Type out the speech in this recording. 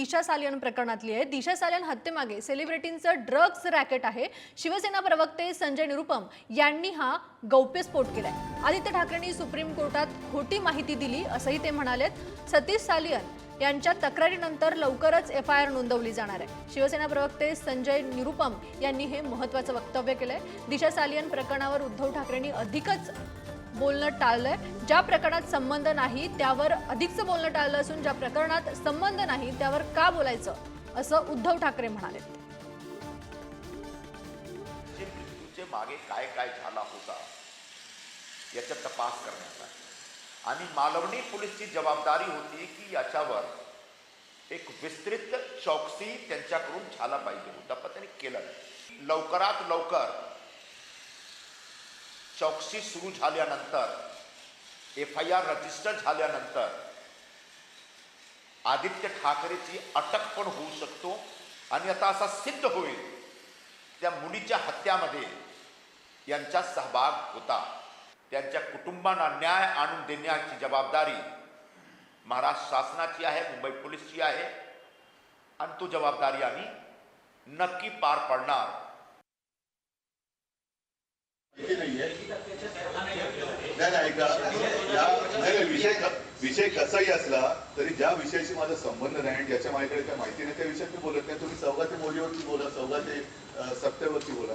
दिशा सालियन प्रकरणातली आहे। दिशा Salian हत्येमागे सेलिब्रिटींचं drugs racket आहे। शिवसेना प्रवक्ते संजय निरुपम यांनी हा गौप्यस्फोट केलाय। आदित्य ठाकरेंनी सुप्रीम कोर्टात खोटी माहिती दिली असंही ते म्हणालेत। सतीश सालियन यांच्या तक्रारीनंतर लवकरच एफआयआर नोंदवली जाणार आहे। शिवसेना प्रवक्ते संजय निरुपम यांनी हे महत्त्वाचं वक्तव्य केलंय। दिशा सालियन प्रकरणावर उद्धव ठाकरेंनी अधिकच बोलणं टाळलंय। ज्या प्रकरणात संबंध नाही त्यावर अधिकचं बोलणं टाळलं असून ज्या प्रकरणात संबंध नाही त्यावर का बोलायचं असं उद्धव ठाकरे म्हणाले। मृत्यूचे मागे काय काय झाला होता याचा तपास करण्याचा आणि मालवणी पोलीसची जबाबदारी होती की याच्यावर एक विस्तृत चौकशी त्यांच्याकडून झाला पाहिजे होता, पण त्यांनी केलं नाही। लवकरात लवकर चौकशी सुरू झाल्यानंतर एफआयआर रजिस्टर झाल्यानंतर आदित्य ठाकरेची अटक पण होऊ शकतो आणि आता असा सिद्ध होईल त्या मुलीच्या हत्यामध्ये यांचा सहभाग होता। त्यांच्या कुटुंबांना न्याय आणून देण्याची जबाबदारी महाराष्ट्र शासनाची आहे, मुंबई पोलीसची आहे आणि तो जबाबदारी आम्ही नक्की पार पाडणार। विषय कसाही असला तरी ज्या विषयाशी माझा संबंध नाही आणि ज्याच्या माझ्याकडे काही माहिती नाही त्या विषयात मी बोलत नाही। तुम्ही सौगाते मोडीवरती बोला, सौगाते सत्तेवरती बोला।